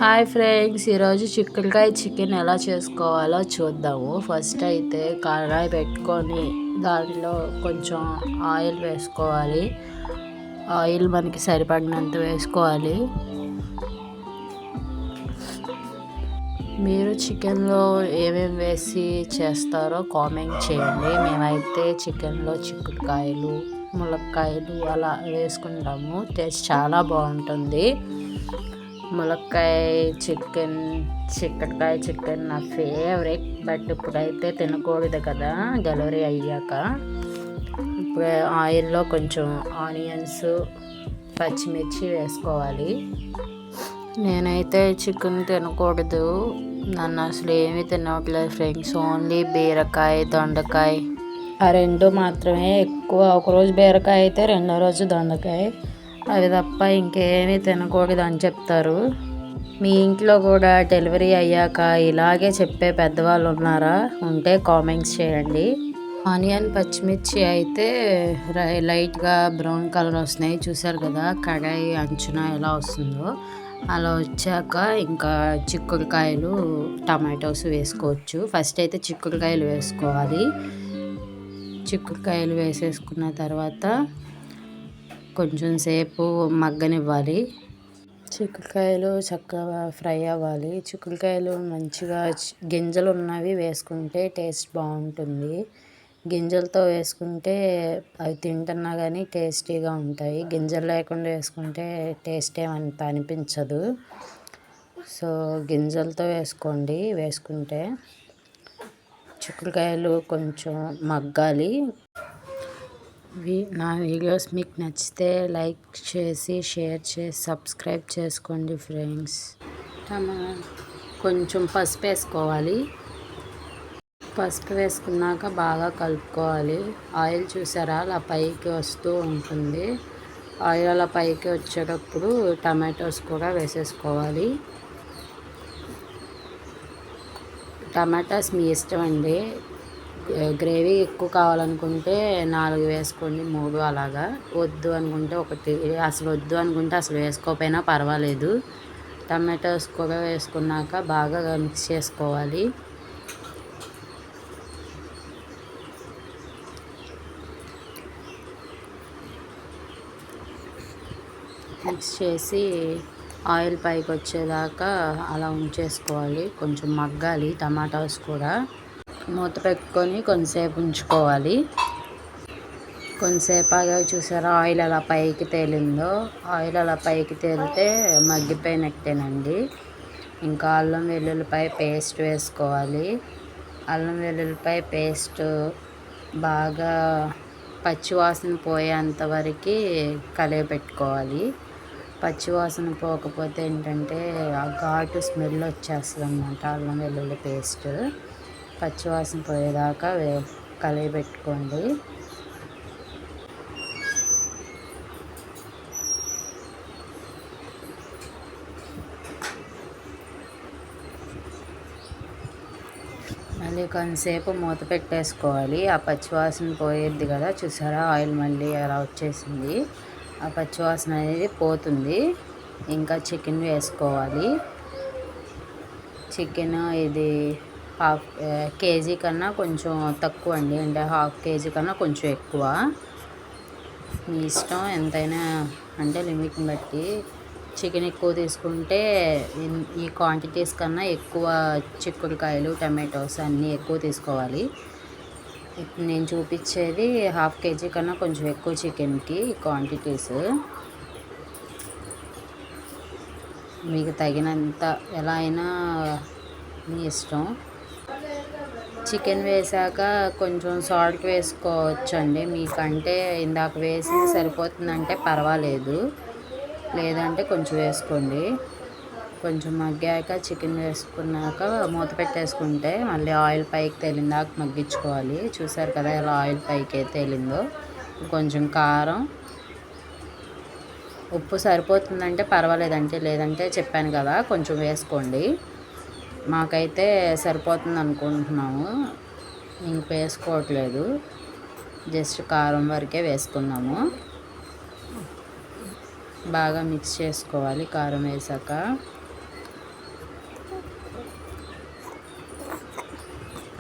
Hi friends, ఈరోజు చిక్కుడుకాయ chicken ఎలా చేసుకోవాలో చూద్దాము. ఫస్ట్ అయితే కడాయి పెట్టుకొని దానిలో కొంచెం ఆయిల్ వేసుకోవాలి. ఆయిల్ మనకి సరిపడినంత వేసుకోవాలి. మీరు చికెన్లో ఏమేమి వేసి చేస్తారో కామెంట్ చేయండి. మేమైతే చికెన్లో చిక్కుడుకాయలు, ములక్కాయలు అలా వేసుకుంటాము. టేస్ట్ చాలా బాగుంటుంది. ములక్కాయ చిక్కుడుకాయ చికెన్ నా ఫేవరెట్. బట్ ఇప్పుడైతే తినకూడదు కదా డెలివరీ అయ్యాక. ఇప్పుడు ఆయిల్లో కొంచెం ఆనియన్స్, పచ్చిమిర్చి వేసుకోవాలి. నేనైతే చికెన్ తినకూడదు, నన్ను అసలు ఏమీ తినట్లేదు ఫ్రెండ్స్. ఓన్లీ బీరకాయ, దొండకాయ ఆ రెండు మాత్రమే ఎక్కువ. ఒకరోజు బీరకాయ అయితే రెండో రోజు దొండకాయ, అవి తప్ప ఇంకేమీ తినకూడదు అని చెప్తారు. మీ ఇంట్లో కూడా డెలివరీ అయ్యాక ఇలాగే చెప్పే పెద్దవాళ్ళు ఉన్నారా? ఉంటే కామెంట్స్ చేయండి. ఆనియన్, పచ్చిమిర్చి అయితే లైట్గా బ్రౌన్ కలర్ వస్తున్నాయి, చూసారు కదా కడాయి అంచున ఎలా వస్తుందో. అలా వచ్చాక ఇంకా చిక్కుడుకాయలు, టమాటోస్ వేసుకోవచ్చు. ఫస్ట్ అయితే చిక్కుడుకాయలు వేసుకోవాలి. చిక్కుడుకాయలు వేసేసుకున్న తర్వాత కొంచెం సేపు మగ్గనివ్వాలి. చిక్కుడుకాయలు చక్కగా ఫ్రై అవ్వాలి. చిక్కుడుకాయలు మంచిగా గింజలు ఉన్నవి వేసుకుంటే టేస్ట్ బాగుంటుంది. గింజలతో వేసుకుంటే అవి తింటున్నా కానీ టేస్టీగా ఉంటాయి. గింజలు లేకుండా వేసుకుంటే టేస్ట్ ఏమంత అనిపించదు. సో గింజలతో వేసుకోండి. వేసుకుంటే చిక్కుడుకాయలు కొంచెం మగ్గాలి. నా వీడియోస్ మీకు నచ్చితే లైక్ చేసి, షేర్ చేసి, సబ్స్క్రైబ్ చేసుకోండి ఫ్రెండ్స్. కొంచెం పసుపు వేసుకోవాలి. పసుపు వేసుకున్నాక బాగా కలుపుకోవాలి. ఆయిల్ చూసారా అలా పైకి వస్తూ ఉంటుంది. ఆయిల్ అలా పైకి వచ్చేటప్పుడు టమాటోస్ కూడా వేసేసుకోవాలి. టమాటాస్ మీ ఇష్టం అండి. గ్రేవీ ఎక్కువ కావాలనుకుంటే 4 వేసుకోండి, 3 అలాగా. వద్దు అనుకుంటే 1, అసలు వద్దు అనుకుంటే అసలు వేసుకోకపోయినా పర్వాలేదు. టమాటోస్ కూడా వేసుకున్నాక బాగా మిక్స్ చేసుకోవాలి. మిక్స్ చేసి ఆయిల్ పైకి వచ్చేదాకా అలా ఉంచేసుకోవాలి. కొంచెం మగ్గాలి టమాటాస్ కూడా. మూత పెట్టుకొని కొంతసేపు ఉంచుకోవాలి. కొంతసేపు ఆగా చూసారా ఆయిల్ అలా పైకి తేలిందో. ఆయిల్ అలా పైకి తేలితే మగ్గిపోయినట్టేనండి. ఇంకా అల్లం వెల్లుల్లిపాయ పేస్ట్ వేసుకోవాలి. అల్లం వెల్లుల్లిపాయ పేస్ట్ బాగా పచ్చివాసన పోయేంత వరకు కలియపెట్టుకోవాలి. పచ్చివాసన పోకపోతే ఏంటంటే ఆ ఘాటు స్మెల్ వచ్చేస్తుంది అన్నమాట. అల్లం వెల్లుల్లి పేస్ట్ పచ్చివాసన పోయేదాకా కలియబెట్టుకోండి. మళ్ళీ కొంతసేపు మూత పెట్టేసుకోవాలి. ఆ పచ్చివాసన పోయేది కదా, చూసారా ఆయిల్ మళ్ళీ అలా వచ్చేసింది. ఆ పచ్చివాసన అనేది పోతుంది. ఇంకా చికెన్ వేసుకోవాలి. చికెన్ ఇది కేజీ కన్నా కొంచెం తక్కువ అండి, అంటే ½ కేజీ కన్నా కొంచెం ఎక్కువ. మీ ఇష్టం ఎంతైనా, అంటే లిమిట్ని బట్టి. చికెన్ ఎక్కువ తీసుకుంటే ఈ క్వాంటిటీస్ కన్నా ఎక్కువ చిక్కుడుకాయలు, టమాటోస్ అన్నీ ఎక్కువ తీసుకోవాలి. నేను చూపించేది ½ కేజీ కన్నా కొంచెం ఎక్కువ చికెన్కి క్వాంటిటీస్. మీకు తగినంత ఎలా అయినా మీ ఇష్టం. చికెన్ వేసాక కొంచెం సాల్ట్ వేసుకోవచ్చండి. మీకంటే ఇందాక వేసి సరిపోతుందంటే పర్వాలేదు, లేదంటే కొంచెం వేసుకోండి. కొంచెం మగ్గాక చికెన్ వేసుకున్నాక మూత పెట్టేసుకుంటే మళ్ళీ ఆయిల్ పైకి తేలిందాక మగ్గించుకోవాలి. చూసారు కదా ఎలా ఆయిల్ పైకి తేలిందో. కొంచెం కారం, ఉప్పు సరిపోతుందంటే పర్వాలేదంటే, లేదంటే చెప్పాను కదా కొంచెం వేసుకోండి. మాకైతే సరిపోతుంది అనుకుంటున్నాము, ఇంక వేసుకోవట్లేదు. జస్ట్ కారం వరకే వేసుకున్నాము. బాగా మిక్స్ చేసుకోవాలి కారం వేసాక.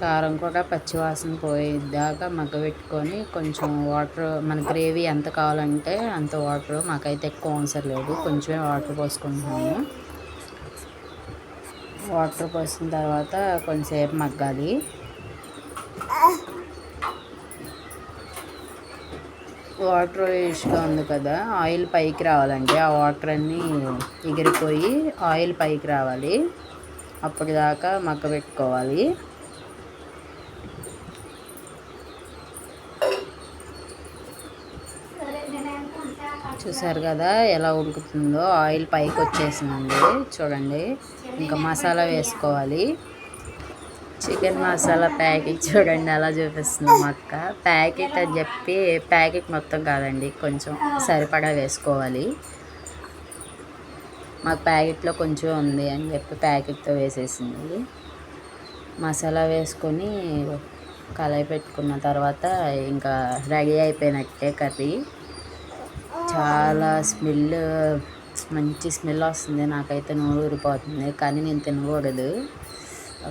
కారం కూడా పచ్చివాసన పోయేదాకా మగ్గబెట్టుకొని కొంచెం వాటర్ మన గ్రేవీ ఎంత కావాలంటే అంత వాటర్, మాకైతే ఎక్కువ అవసరం లేదు, కొంచెమే వాటర్ పోసుకుంటున్నాము. వాటర్ పోసిన తర్వాత కొంచెంసేపు మగ్గాలి. వాటర్ వేస్ట్గా ఉంది కదా, ఆయిల్ పైకి రావాలండి. ఆ వాటర్ అన్నీ ఎగిరిపోయి ఆయిల్ పైకి రావాలి, అప్పటిదాకా మగ్గబెట్టుకోవాలి. చూసారు కదా ఎలా ఉడుకుతుందో, ఆయిల్ పైకి వచ్చేసిందండి చూడండి. ఇంకా మసాలా వేసుకోవాలి. చికెన్ మసాలా ప్యాకెట్ చూడండి అలా చూపిస్తుంది మా అక్క. ప్యాకెట్ అని చెప్పి ప్యాకెట్ మొత్తం కాదండి, కొంచెం సరిపడా వేసుకోవాలి. మాకు ప్యాకెట్లో కొంచెం ఉంది అని చెప్పి ప్యాకెట్తో వేసేసింది. మసాలా వేసుకొని కళాయి పెట్టుకున్న తర్వాత ఇంకా రెడీ అయిపోయినట్టే కర్రీ. చాలా మంచి స్మెల్ వస్తుంది, నాకైతే నోరు ఊరిపోతుంది. కానీ నేను తినకూడదు,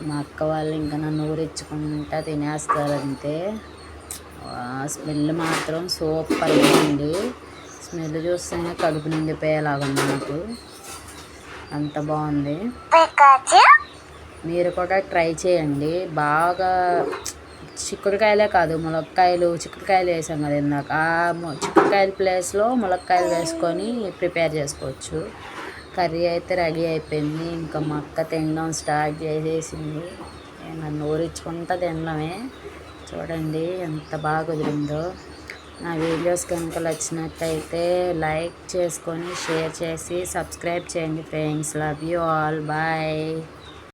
మా అక్క వాళ్ళు ఇంకా నన్ను ఊరించుకుంటా తినేస్తారు అంతే. స్మెల్ మాత్రం సూపర్గా ఉంది. స్మెల్ చూస్తేనే కడుపు నిండిపోయేలాగుంది నాకు, అంత బాగుంది. మీరు కూడా ట్రై చేయండి. బాగా చిక్కుడుకాయలే కాదు, చిక్కుడుకాయలు వేసాం కదా ఇందాక, చిక్కుడుకాయల ప్లేస్లో ములక్కాయలు వేసుకొని ప్రిపేర్ చేసుకోవచ్చు. కర్రీ అయితే రెడీ అయిపోయింది. ఇంకా మా అక్క తినడం స్టార్ట్ చేసేసింది, నన్ను ఊరించుకుంటా తినడమే. చూడండి ఎంత బాగా కుదిరిందో. నా వీడియోస్ కనుక నచ్చినట్టయితే లైక్ చేసుకొని షేర్ చేసి సబ్స్క్రైబ్ చేయండి friends. Love you all, bye.